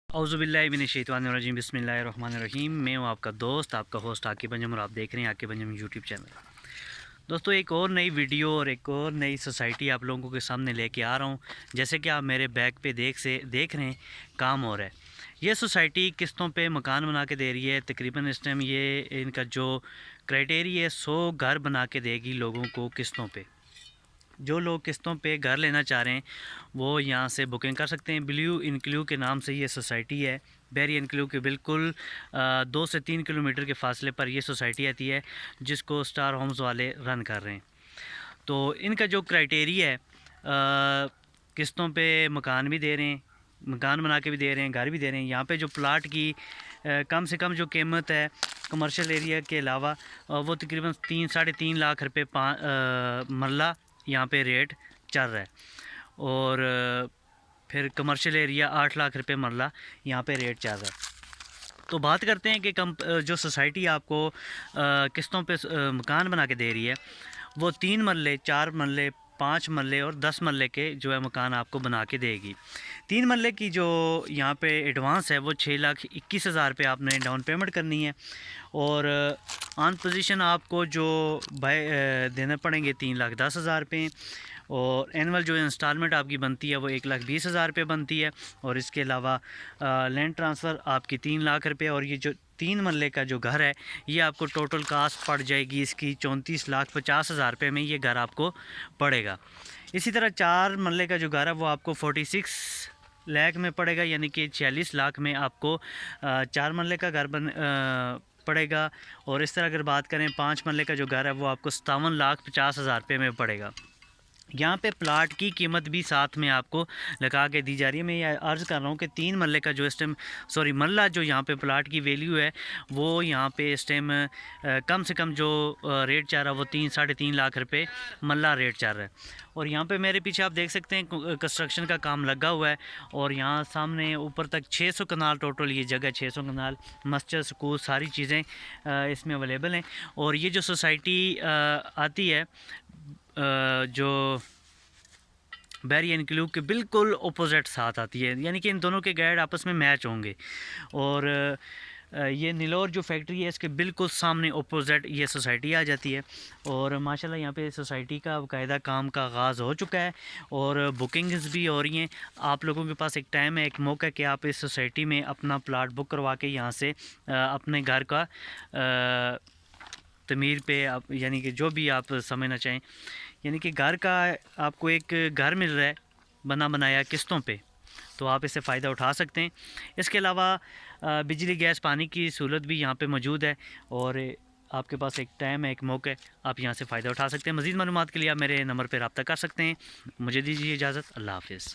औज़ुबिल्लाहिमिनश्शैतानिर्रजीम बिस्मिल्लाहिर्रहमानिर्रहीम। मैं हूँ आपका दोस्त, आपका होस्ट आकिब अंजुम और आप देख रहे हैं आकिब अंजुम यूट्यूब चैनल। दोस्तों, एक और नई वीडियो और एक और नई सोसाइटी आप लोगों के सामने लेके आ रहा हूँ। जैसे कि आप मेरे बैक पे देख रहे हैं, काम हो रहा है। ये सोसाइटी किस्तों पे मकान बना के दे रही है। तकरीबन इस टाइम ये इनका जो क्राइटेरिया है 100 घर बना के देगी लोगों को किस्तों पे। जो लोग किस्तों पे घर लेना चाह रहे हैं वो यहाँ से बुकिंग कर सकते हैं। ब्लू इनक्लू के नाम से ये सोसाइटी है। बैरी इनक्लू के बिल्कुल 2 से 3 किलोमीटर के फासले पर ये सोसाइटी आती है, जिसको स्टार होम्स वाले रन कर रहे हैं। तो इनका जो क्राइटेरिया है, किस्तों पे मकान भी दे रहे हैं, मकान बना के भी दे रहे हैं, घर भी दे रहे हैं। यहाँ पे जो प्लाट की कम से कम जो कीमत है कमर्शियल एरिया के अलावा वो तकरीबन 3-3.5 लाख रुपए मरला यहाँ पे रेट चल रहा है। और फिर कमर्शियल एरिया 8 लाख रुपए मरला यहाँ पे रेट चल रहा है। तो बात करते हैं कि जो सोसाइटी आपको किस्तों पे मकान बना के दे रही है वो 3 मरले, 4 मरले, 5 मरले और 10 मरले के जो है मकान आपको बना के देगी। 3 मरले की जो यहाँ पे एडवांस है वो 6,21,000 रुपये आपने डाउन पेमेंट करनी है। और ऑन पोजीशन आपको जो देने पड़ेंगे 3,10,000 रुपये। और एनुअल जो इंस्टॉलमेंट आपकी बनती है वो 1,20,000 रुपये बनती है। और इसके अलावा लैंड ट्रांसफ़र आपकी 3 लाख रुपये। और ये जो 3 मरले का जो घर है ये आपको टोटल कास्ट पड़ जाएगी इसकी 34,50,000 रुपये में ये घर आपको पड़ेगा। इसी तरह 4 मरले का जो घर है वो आपको 46 लाख में पड़ेगा, यानी कि 46 लाख में आपको 4 मरले का घर पड़ेगा। और इस तरह अगर बात करें 5 मरले का जो घर है वो आपको 57,50,000 रुपये में पड़ेगा। यहाँ पे प्लाट की कीमत भी साथ में आपको लगा के दी जा रही है। मैं ये अर्ज़ कर रहा हूँ कि 3 मरले का जो इस टाइम मरला जो यहाँ पे प्लाट की वैल्यू है वो यहाँ पे इस टाइम कम से कम जो रेट चल रहा है वो 3-3.5 लाख रुपए मरला रेट चल रहा है। और यहाँ पे मेरे पीछे आप देख सकते हैं कंस्ट्रक्शन का काम लगा हुआ है। और यहाँ सामने ऊपर तक 600 कनाल टोटल ये जगह 600 कनाल, मस्जिद, स्कूल, सारी चीज़ें इसमें अवेलेबल हैं। और ये जो सोसाइटी आती है जो बैरी इनक्लू के बिल्कुल अपोजिट साथ आती है, यानी कि इन दोनों के गाइड आपस में मैच होंगे। और ये नीलोर जो फैक्ट्री है इसके बिल्कुल सामने अपोजिट ये सोसाइटी आ जाती है। और माशाल्लाह यहाँ पे सोसाइटी का बाकायदा काम का आगाज़ हो चुका है और बुकिंग्स भी हो रही हैं। आप लोगों के पास एक टाइम है, एक मौका है कि आप इस सोसाइटी में अपना प्लाट बुक करवा के यहाँ से अपने घर का तमीर पे आप, यानी कि जो भी आप समझना चाहें, यानी कि घर का आपको एक घर मिल रहा है बना बनाया किस्तों पे, तो आप इससे फ़ायदा उठा सकते हैं। इसके अलावा बिजली, गैस, पानी की सहूलत भी यहाँ पे मौजूद है। और आपके पास एक टाइम है, एक मौका है, आप यहाँ से फ़ायदा उठा सकते हैं। मज़ीद मालूमात के लिए आप मेरे नंबर पर रब्ता कर सकते हैं। मुझे दीजिए इजाज़त। अल्लाह हाफ़िज़।